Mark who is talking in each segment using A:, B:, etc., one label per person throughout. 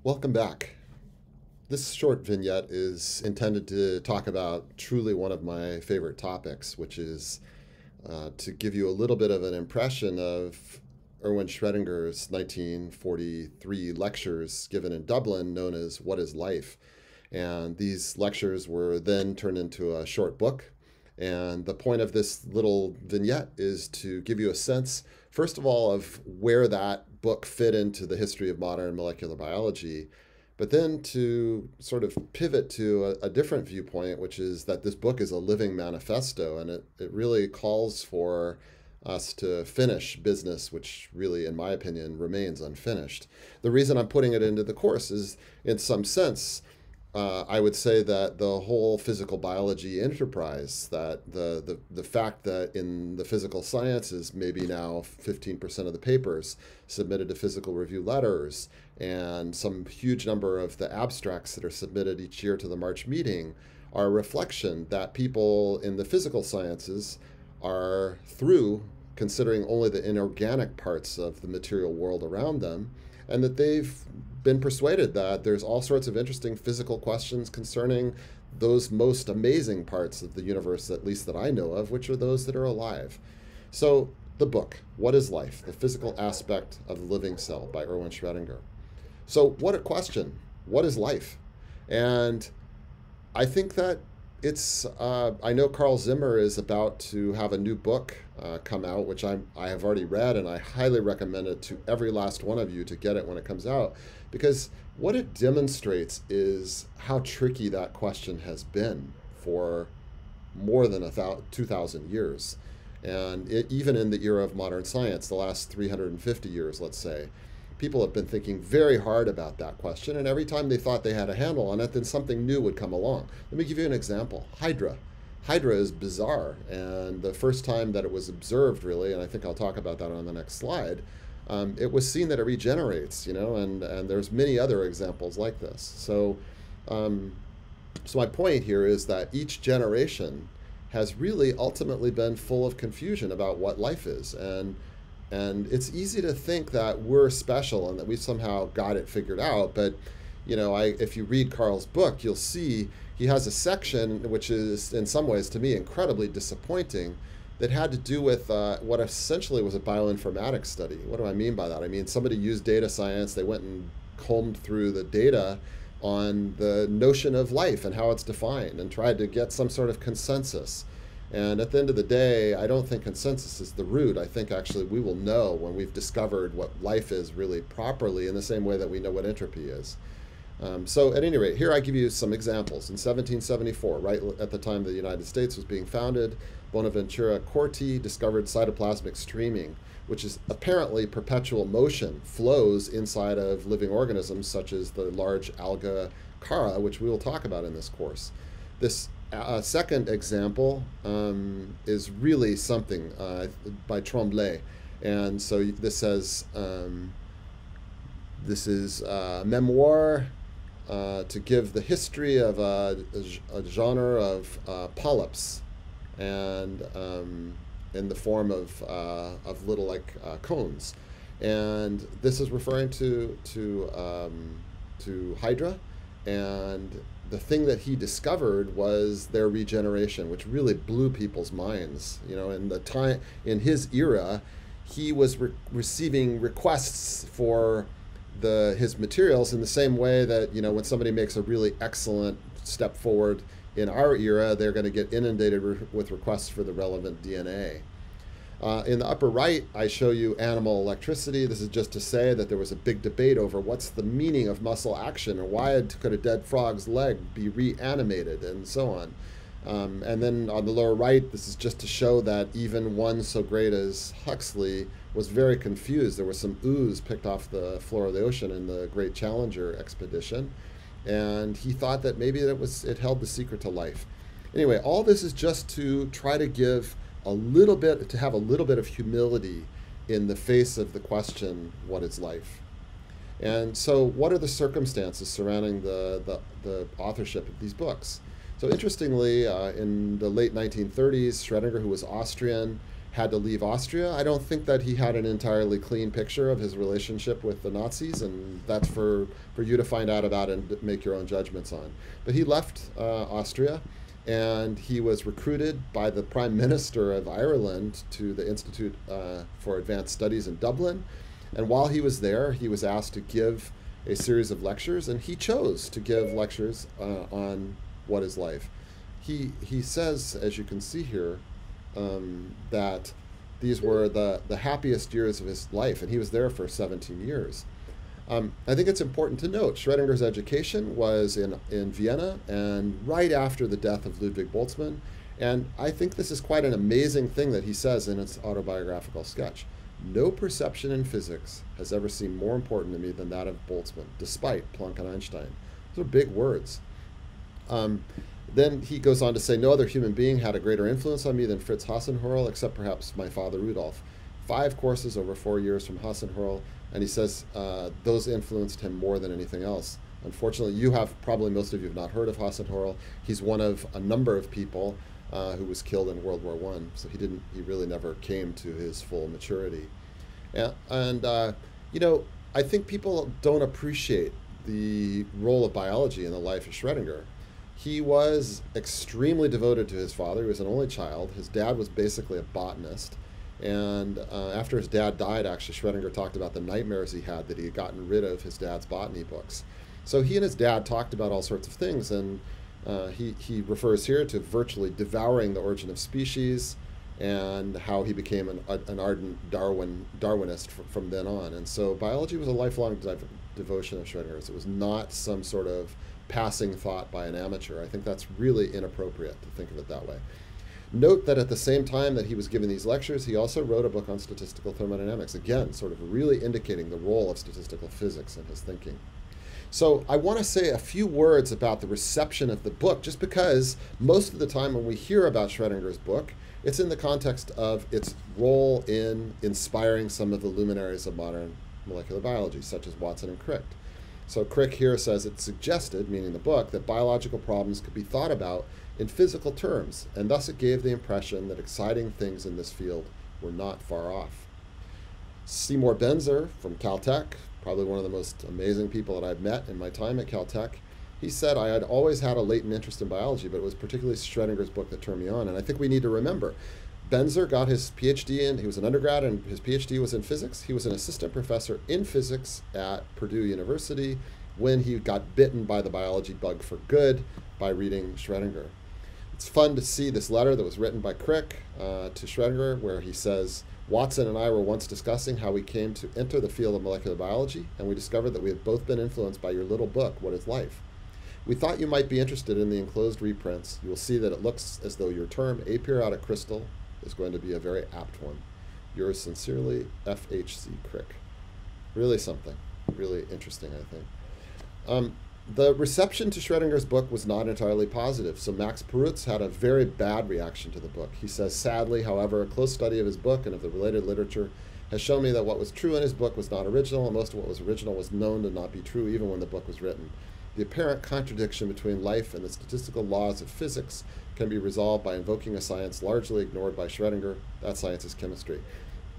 A: Welcome back. This short vignette is intended to talk about truly one of my favorite topics, which is to give you a little bit of an impression of Erwin Schrödinger's 1943 lectures given in Dublin known as What is Life? And these lectures were then turned into a short book. And the point of this little vignette is to give you a sense, first of all, of where that book fit into the history of modern molecular biology, but then to sort of pivot to a different viewpoint, which is that this book is a living manifesto, and it really calls for us to finish business, which really, in my opinion, remains unfinished. The reason I'm putting it into the course is, in some sense, I would say that the whole physical biology enterprise, that the fact that in the physical sciences, maybe now 15% of the papers submitted to physical review letters, and some huge number of the abstracts that are submitted each year to the March meeting are a reflection that people in the physical sciences are through considering only the inorganic parts of the material world around them, and that they've been persuaded that there's all sorts of interesting physical questions concerning those most amazing parts of the universe, at least that I know of, which are those that are alive. So the book, What is Life? The Physical Aspect of the Living Cell by Erwin Schrödinger. So what a question. What is life? And I think that it's, I know Carl Zimmer is about to have a new book come out, which I have already read, and I highly recommend it to every last one of you to get it when it comes out, because what it demonstrates is how tricky that question has been for more than 2,000 years. And even in the era of modern science, the last 350 years, let's say, people have been thinking very hard about that question, and every time they thought they had a handle on it, then something new would come along. Let me give you an example. Hydra. Hydra is bizarre, and the first time that it was observed, really, and I think I'll talk about that on the next slide, it was seen that it regenerates, and there's many other examples like this. So my point here is that each generation has really ultimately been full of confusion about what life is, and it's easy to think that we're special and that we've somehow got it figured out. But, if you read Carl's book, you'll see he has a section which is, in some ways, to me, incredibly disappointing, that had to do with what essentially was a bioinformatics study. What do I mean by that? I mean, somebody used data science. They went and combed through the data on the notion of life and how it's defined and tried to get some sort of consensus. And at the end of the day, I don't think consensus is the root. I think actually we will know when we've discovered what life is really properly, in the same way that we know what entropy is. So at any rate, here I give you some examples. In 1774, right at the time the United States was being founded, Bonaventura Corti discovered cytoplasmic streaming, which is apparently perpetual motion, flows inside of living organisms such as the large alga Cara, which we will talk about in this course. This second example is really something by Tremblay. And so this says, this is a memoir to give the history of a genre of polyps, and in the form of little cones. And this is referring to Hydra, and the thing that he discovered was their regeneration, which really blew people's minds. In his era, he was receiving requests for his materials in the same way that, when somebody makes a really excellent step forward in our era, they're going to get inundated with requests for the relevant DNA. In the upper right, I show you animal electricity. This is just to say that there was a big debate over what's the meaning of muscle action, or why could a dead frog's leg be reanimated, and so on. And then on the lower right, this is just to show that even one so great as Huxley was very confused. There was some ooze picked off the floor of the ocean in the Great Challenger expedition, and he thought that maybe it held the secret to life. Anyway, all this is just to try to give have a little bit of humility in the face of the question, what is life? And so what are the circumstances surrounding the authorship of these books? So interestingly, in the late 1930s, Schrödinger, who was Austrian, had to leave Austria. I don't think that he had an entirely clean picture of his relationship with the Nazis, and that's for you to find out about and make your own judgments on. But he left Austria, and he was recruited by the Prime Minister of Ireland to the Institute for Advanced Studies in Dublin. And while he was there, he was asked to give a series of lectures, and he chose to give lectures on what is life. He says, as you can see here, that these were the happiest years of his life, and he was there for 17 years. I think it's important to note Schrödinger's education was in Vienna and right after the death of Ludwig Boltzmann, and I think this is quite an amazing thing that he says in his autobiographical sketch. No perception in physics has ever seemed more important to me than that of Boltzmann, despite Planck and Einstein. Those are big words. Then he goes on to say, no other human being had a greater influence on me than Fritz Hassenhorl, except perhaps my father Rudolf. 5 courses over 4 years from Hassenhorl, and he says those influenced him more than anything else. Unfortunately, probably most of you have not heard of Hassenhorl. He's one of a number of people who was killed in World War I, so he really never came to his full maturity. And you know, I think people don't appreciate the role of biology in the life of Schrödinger. He was extremely devoted to his father. He was an only child. His dad was basically a botanist. And after his dad died, actually, Schrödinger talked about the nightmares he had that he had gotten rid of his dad's botany books. So he and his dad talked about all sorts of things, and he refers here to virtually devouring the origin of species and how he became an ardent Darwinist from then on. And so biology was a lifelong devotion of Schrödinger's. It was not some sort of passing thought by an amateur. I think that's really inappropriate to think of it that way. Note that at the same time that he was giving these lectures, he also wrote a book on statistical thermodynamics, again, sort of really indicating the role of statistical physics in his thinking. So I want to say a few words about the reception of the book, just because most of the time when we hear about Schrödinger's book, it's in the context of its role in inspiring some of the luminaries of modern molecular biology, such as Watson and Crick. So Crick here says it suggested, meaning the book, that biological problems could be thought about in physical terms, and thus it gave the impression that exciting things in this field were not far off. Seymour Benzer from Caltech, probably one of the most amazing people that I've met in my time at Caltech, he said, I had always had a latent interest in biology, but it was particularly Schrödinger's book that turned me on. And I think we need to remember, Benzer got his PhD he was an undergrad, and his PhD was in physics. He was an assistant professor in physics at Purdue University when he got bitten by the biology bug for good by reading Schrödinger. It's fun to see this letter that was written by Crick to Schrödinger, where he says, Watson and I were once discussing how we came to enter the field of molecular biology, and we discovered that we have both been influenced by your little book, What is Life? We thought you might be interested in the enclosed reprints. You will see that it looks as though your term, aperiodic crystal, is going to be a very apt one. Yours sincerely, F.H.C. Crick. Really something. Really interesting, I think. The reception to Schrödinger's book was not entirely positive, so Max Perutz had a very bad reaction to the book. He says, sadly, however, a close study of his book and of the related literature has shown me that what was true in his book was not original, and most of what was original was known to not be true even when the book was written. The apparent contradiction between life and the statistical laws of physics can be resolved by invoking a science largely ignored by Schrödinger. That science is chemistry.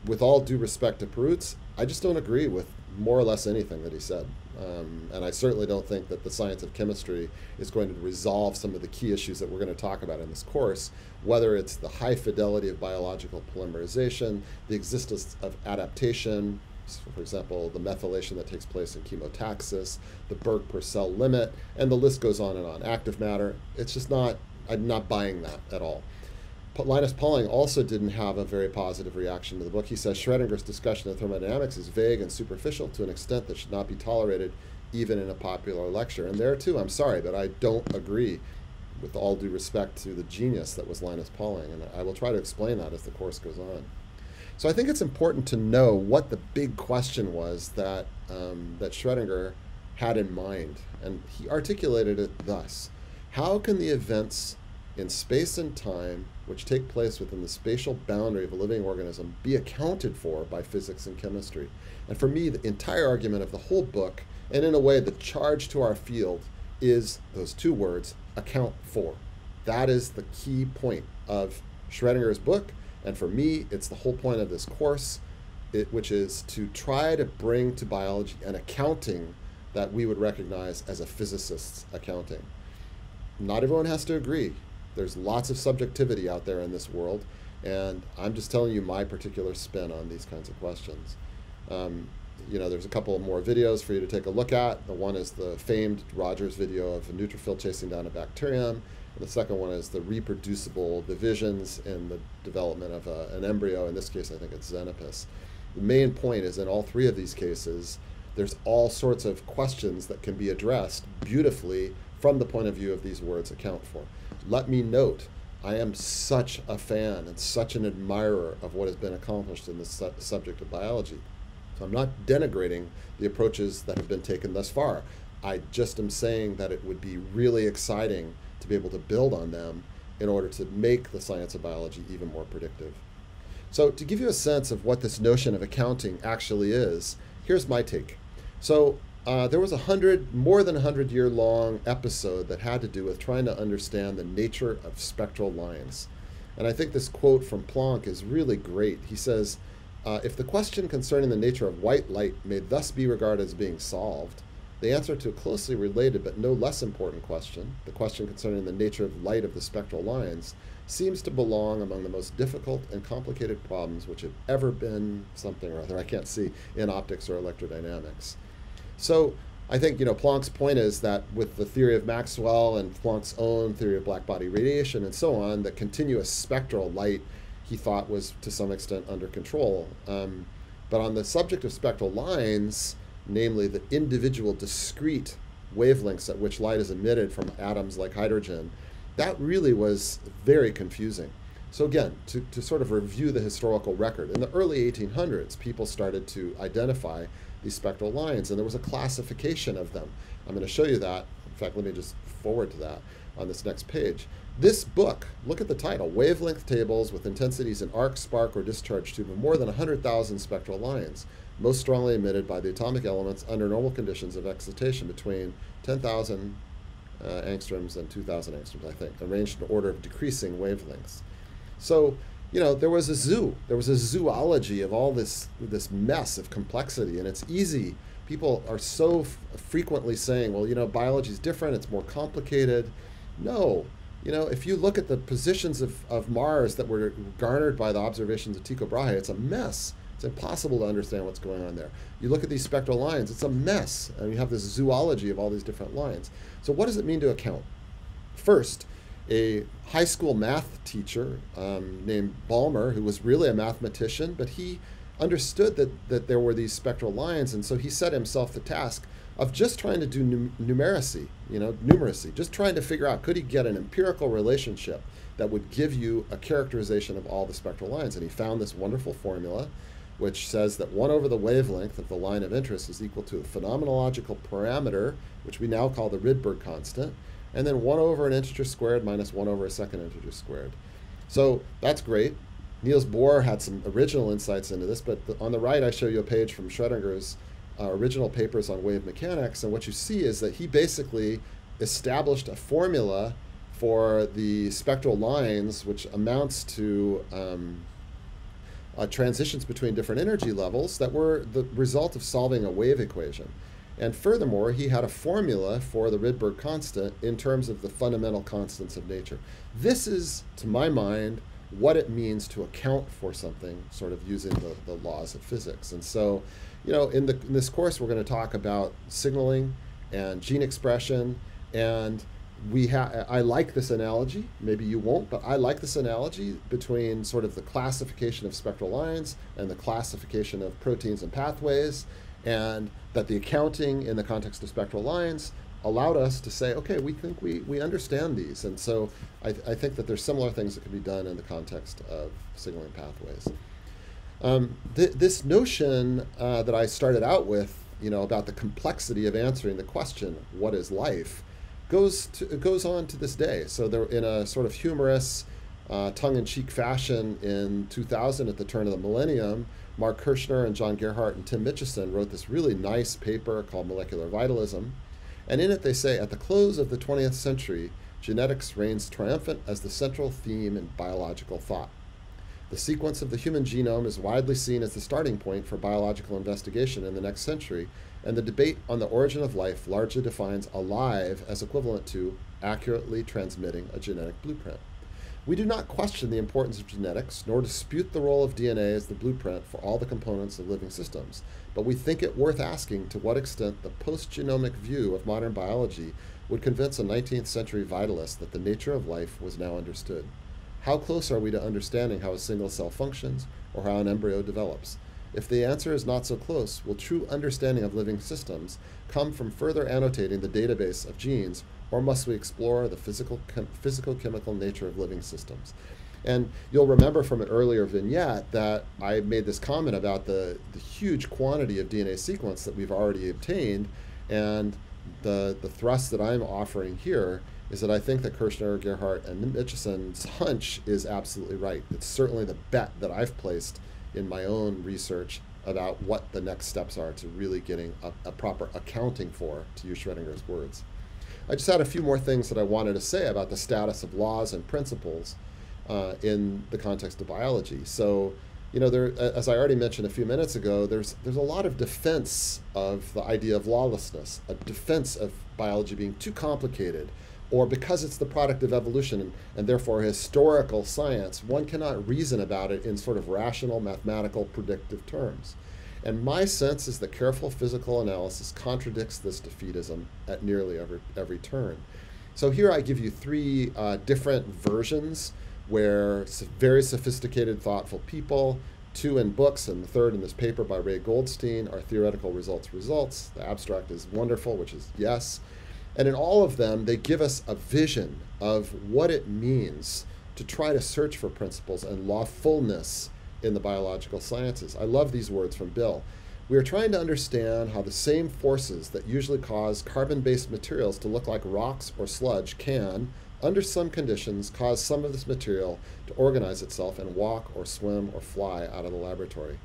A: With all due respect to Perutz, I just don't agree with more or less anything that he said. And I certainly don't think that the science of chemistry is going to resolve some of the key issues that we're going to talk about in this course, whether it's the high fidelity of biological polymerization, the existence of adaptation, for example, the methylation that takes place in chemotaxis, the Berg per cell limit, and the list goes on and on. Active matter, it's just not, I'm not buying that at all. Linus Pauling also didn't have a very positive reaction to the book. He says Schrödinger's discussion of thermodynamics is vague and superficial to an extent that should not be tolerated even in a popular lecture. And there too, I'm sorry, but I don't agree, with all due respect to the genius that was Linus Pauling, and I will try to explain that as the course goes on. So I think it's important to know what the big question was that Schrödinger had in mind, and he articulated it thus: how can the events in space and time which take place within the spatial boundary of a living organism be accounted for by physics and chemistry? And for me, the entire argument of the whole book, and in a way the charge to our field, is those two words, account for. That is the key point of Schrödinger's book, And for me, it's the whole point of this course, which is to try to bring to biology an accounting that we would recognize as a physicist's accounting. Not everyone has to agree. There's lots of subjectivity out there in this world, and I'm just telling you my particular spin on these kinds of questions. There's a couple more videos for you to take a look at. The one is the famed Rogers video of a neutrophil chasing down a bacterium. And the second one is the reproducible divisions in the development of an embryo. In this case, I think it's Xenopus. The main point is in all three of these cases, there's all sorts of questions that can be addressed beautifully from the point of view of these words account for. Let me note, I am such a fan and such an admirer of what has been accomplished in this subject of biology. So I'm not denigrating the approaches that have been taken thus far. I just am saying that it would be really exciting to be able to build on them in order to make the science of biology even more predictive. So to give you a sense of what this notion of accounting actually is, here's my take. So there was more than 100-year-long episode that had to do with trying to understand the nature of spectral lines. And I think this quote from Planck is really great. He says, if the question concerning the nature of white light may thus be regarded as being solved, the answer to a closely related but no less important question, the question concerning the nature of light of the spectral lines, seems to belong among the most difficult and complicated problems which have ever been something or other, I can't see, in optics or electrodynamics. So I think Planck's point is that with the theory of Maxwell and Planck's own theory of black body radiation and so on, the continuous spectral light he thought was to some extent under control. But on the subject of spectral lines, namely the individual discrete wavelengths at which light is emitted from atoms like hydrogen, that really was very confusing. So again, to sort of review the historical record, in the early 1800s, people started to identify these spectral lines, and there was a classification of them. I'm going to show you that. In fact, let me just forward to that on this next page. This book, look at the title, Wavelength Tables with Intensities in Arc, Spark, or Discharge Tube of More than 100,000 Spectral Lines, most strongly emitted by the atomic elements under normal conditions of excitation between 10,000 angstroms and 2,000 angstroms, I think, arranged in order of decreasing wavelengths. So, there was a zoo. There was a zoology of all this mess of complexity, and it's easy. People are so frequently saying, well, biology is different, it's more complicated. No. If you look at the positions of Mars that were garnered by the observations of Tycho Brahe, it's a mess. It's impossible to understand what's going on there. You look at these spectral lines, it's a mess. And you have this zoology of all these different lines. So what does it mean to account? First, a high school math teacher named Balmer, who was really a mathematician, but he understood that there were these spectral lines, and so he set himself the task of just trying to do numeracy, just trying to figure out, could he get an empirical relationship that would give you a characterization of all the spectral lines. And he found this wonderful formula, which says that 1 over the wavelength of the line of interest is equal to a phenomenological parameter, which we now call the Rydberg constant, and then 1 over an integer squared minus 1 over a second integer squared. So that's great. Niels Bohr had some original insights into this, but on the right I show you a page from Schrödinger's original papers on wave mechanics, and what you see is that he basically established a formula for the spectral lines, which amounts to transitions between different energy levels that were the result of solving a wave equation. And furthermore, he had a formula for the Rydberg constant in terms of the fundamental constants of nature. This is, to my mind, what it means to account for something, sort of using the laws of physics. And so, in this course, we're going to talk about signaling and gene expression, and I like this analogy. Maybe you won't, but I like this analogy between sort of the classification of spectral lines and the classification of proteins and pathways, and that the accounting in the context of spectral lines allowed us to say, okay, we think we understand these. And so I think that there's similar things that can be done in the context of signaling pathways. This notion that I started out with, about the complexity of answering the question, what is life, goes on to this day. So there, in a sort of humorous, tongue-in-cheek fashion in 2000, at the turn of the millennium, Mark Kirshner and John Gerhardt and Tim Mitchison wrote this really nice paper called Molecular Vitalism. And in it they say, at the close of the 20th century, genetics reigns triumphant as the central theme in biological thought. The sequence of the human genome is widely seen as the starting point for biological investigation in the next century, and the debate on the origin of life largely defines alive as equivalent to accurately transmitting a genetic blueprint. We do not question the importance of genetics, nor dispute the role of DNA as the blueprint for all the components of living systems, but we think it worth asking to what extent the post-genomic view of modern biology would convince a 19th century vitalist that the nature of life was now understood. How close are we to understanding how a single cell functions or how an embryo develops? If the answer is not so close, will true understanding of living systems come from further annotating the database of genes, or must we explore the physical-chemical nature of living systems? And you'll remember from an earlier vignette that I made this comment about the huge quantity of DNA sequence that we've already obtained, and the thrust that I'm offering here is that I think that Kirshner, Gerhardt, and Mitchison's hunch is absolutely right. It's certainly the bet that I've placed in my own research about what the next steps are to really getting a proper accounting for, to use Schrödinger's words. I just had a few more things that I wanted to say about the status of laws and principles in the context of biology. So, you know, as I already mentioned a few minutes ago, there's a lot of defense of the idea of lawlessness, a defense of biology being too complicated, or because it's the product of evolution and therefore historical science, one cannot reason about it in sort of rational, mathematical, predictive terms. And my sense is that careful physical analysis contradicts this defeatism at nearly every turn. So here I give you three different versions where very sophisticated, thoughtful people, two in books and the third in this paper by Ray Goldstein, are theoretical results. The abstract is wonderful, which is yes. And in all of them, they give us a vision of what it means to try to search for principles and lawfulness in the biological sciences. I love these words from Bill. We are trying to understand how the same forces that usually cause carbon-based materials to look like rocks or sludge can, under some conditions, cause some of this material to organize itself and walk or swim or fly out of the laboratory.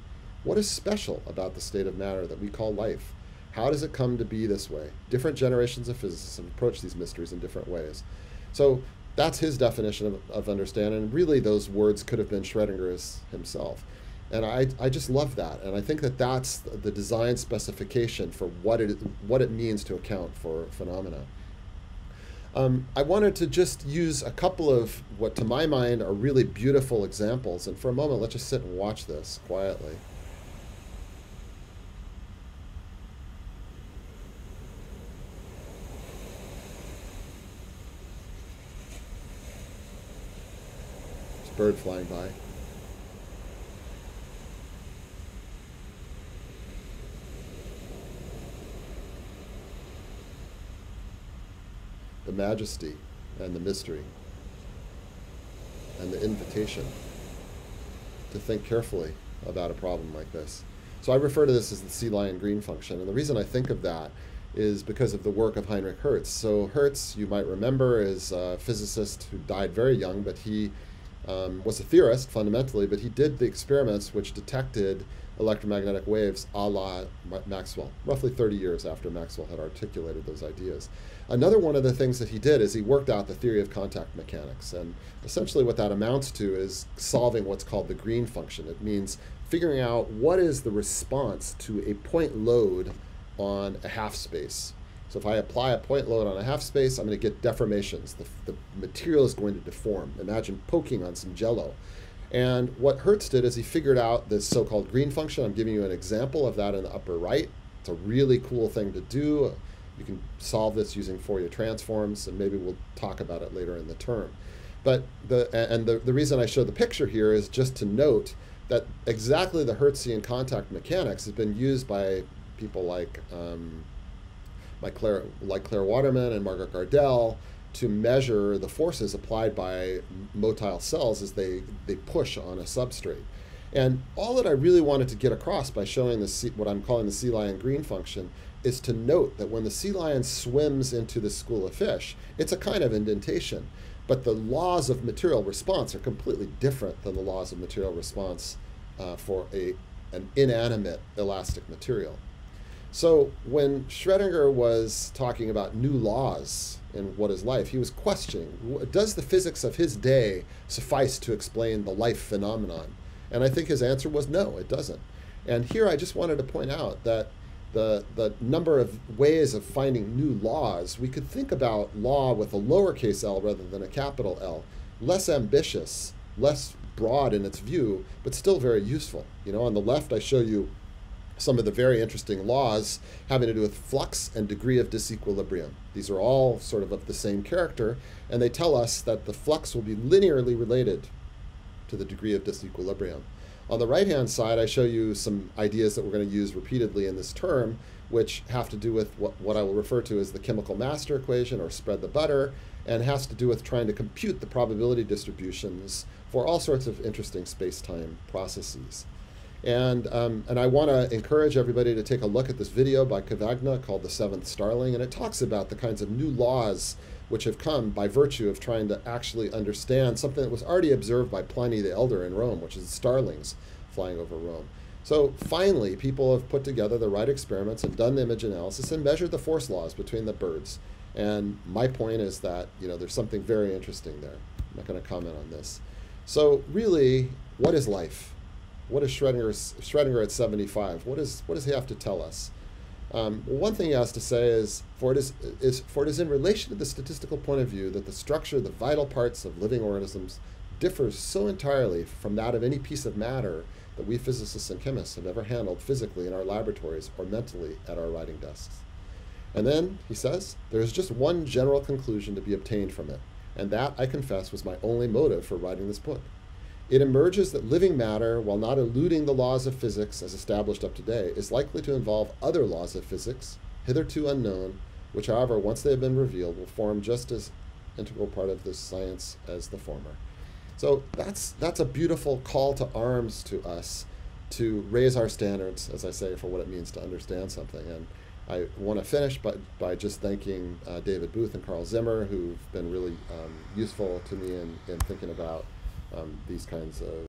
A: What is special about the state of matter that we call life? How does it come to be this way? Different generations of physicists have approached these mysteries in different ways. So that's his definition of understanding. And really, those words could have been Schrödinger's himself. And I just love that. And I think that that's the design specification for what it means to account for phenomena. I wanted to just use a couple of what, to my mind, are really beautiful examples. And for a moment, let's just sit and watch this quietly. Bird flying by. The majesty and the mystery and the invitation to think carefully about a problem like this. So I refer to this as the sea lion green function, and the reason I think of that is because of the work of Heinrich Hertz. So Hertz, you might remember, is a physicist who died very young, but he was a theorist fundamentally, but he did the experiments which detected electromagnetic waves a la Maxwell, roughly 30 years after Maxwell had articulated those ideas. Another one of the things that he did is he worked out the theory of contact mechanics, and essentially what that amounts to is solving what's called the green function. It means figuring out what is the response to a point load on a half space. So if I apply a point load on a half space, I'm going to get deformations. The material is going to deform. Imagine poking on some jello. And what Hertz did is he figured out this so-called green function. I'm giving you an example of that in the upper right. It's a really cool thing to do. You can solve this using Fourier transforms, and maybe we'll talk about it later in the term. But the reason I show the picture here is just to note that exactly the Hertzian contact mechanics has been used by people like Claire Waterman and Margaret Gardell to measure the forces applied by motile cells as they push on a substrate. And all that I really wanted to get across by showing what I'm calling the sea lion green function is to note that when the sea lion swims into the school of fish, it's a kind of indentation. But the laws of material response are completely different than the laws of material response for an inanimate elastic material. So when Schrödinger was talking about new laws in what is life, he was questioning, does the physics of his day suffice to explain the life phenomenon? And I think his answer was no, it doesn't. And here I just wanted to point out that the number of ways of finding new laws, we could think about law with a lowercase l rather than a capital L, less ambitious, less broad in its view, but still very useful. You know, on the left I show you some of the very interesting laws having to do with flux and degree of disequilibrium. These are all sort of the same character, and they tell us that the flux will be linearly related to the degree of disequilibrium. On the right-hand side, I show you some ideas that we're going to use repeatedly in this term, which have to do with what I will refer to as the chemical master equation, or spread the butter, and has to do with trying to compute the probability distributions for all sorts of interesting space-time processes. And I want to encourage everybody to take a look at this video by Cavagna called The Seventh Starling, and it talks about the kinds of new laws which have come by virtue of trying to actually understand something that was already observed by Pliny the Elder in Rome, which is starlings flying over Rome. So finally, people have put together the right experiments and done the image analysis and measured the force laws between the birds. And my point is that, you know, there's something very interesting there. I'm not going to comment on this. So really, what is life? What is Schrödinger at 75? What does he have to tell us? One thing he has to say is, for it is in relation to the statistical point of view that the structure of the vital parts of living organisms differs so entirely from that of any piece of matter that we physicists and chemists have ever handled physically in our laboratories or mentally at our writing desks. And then, he says, there is just one general conclusion to be obtained from it, and that, I confess, was my only motive for writing this book. It emerges that living matter, while not eluding the laws of physics as established up to date, is likely to involve other laws of physics, hitherto unknown, which, however, once they have been revealed, will form just as integral part of this science as the former. So that's a beautiful call to arms to us to raise our standards, as I say, for what it means to understand something. And I want to finish by just thanking David Booth and Carl Zimmer, who've been really useful to me in thinking about these kinds of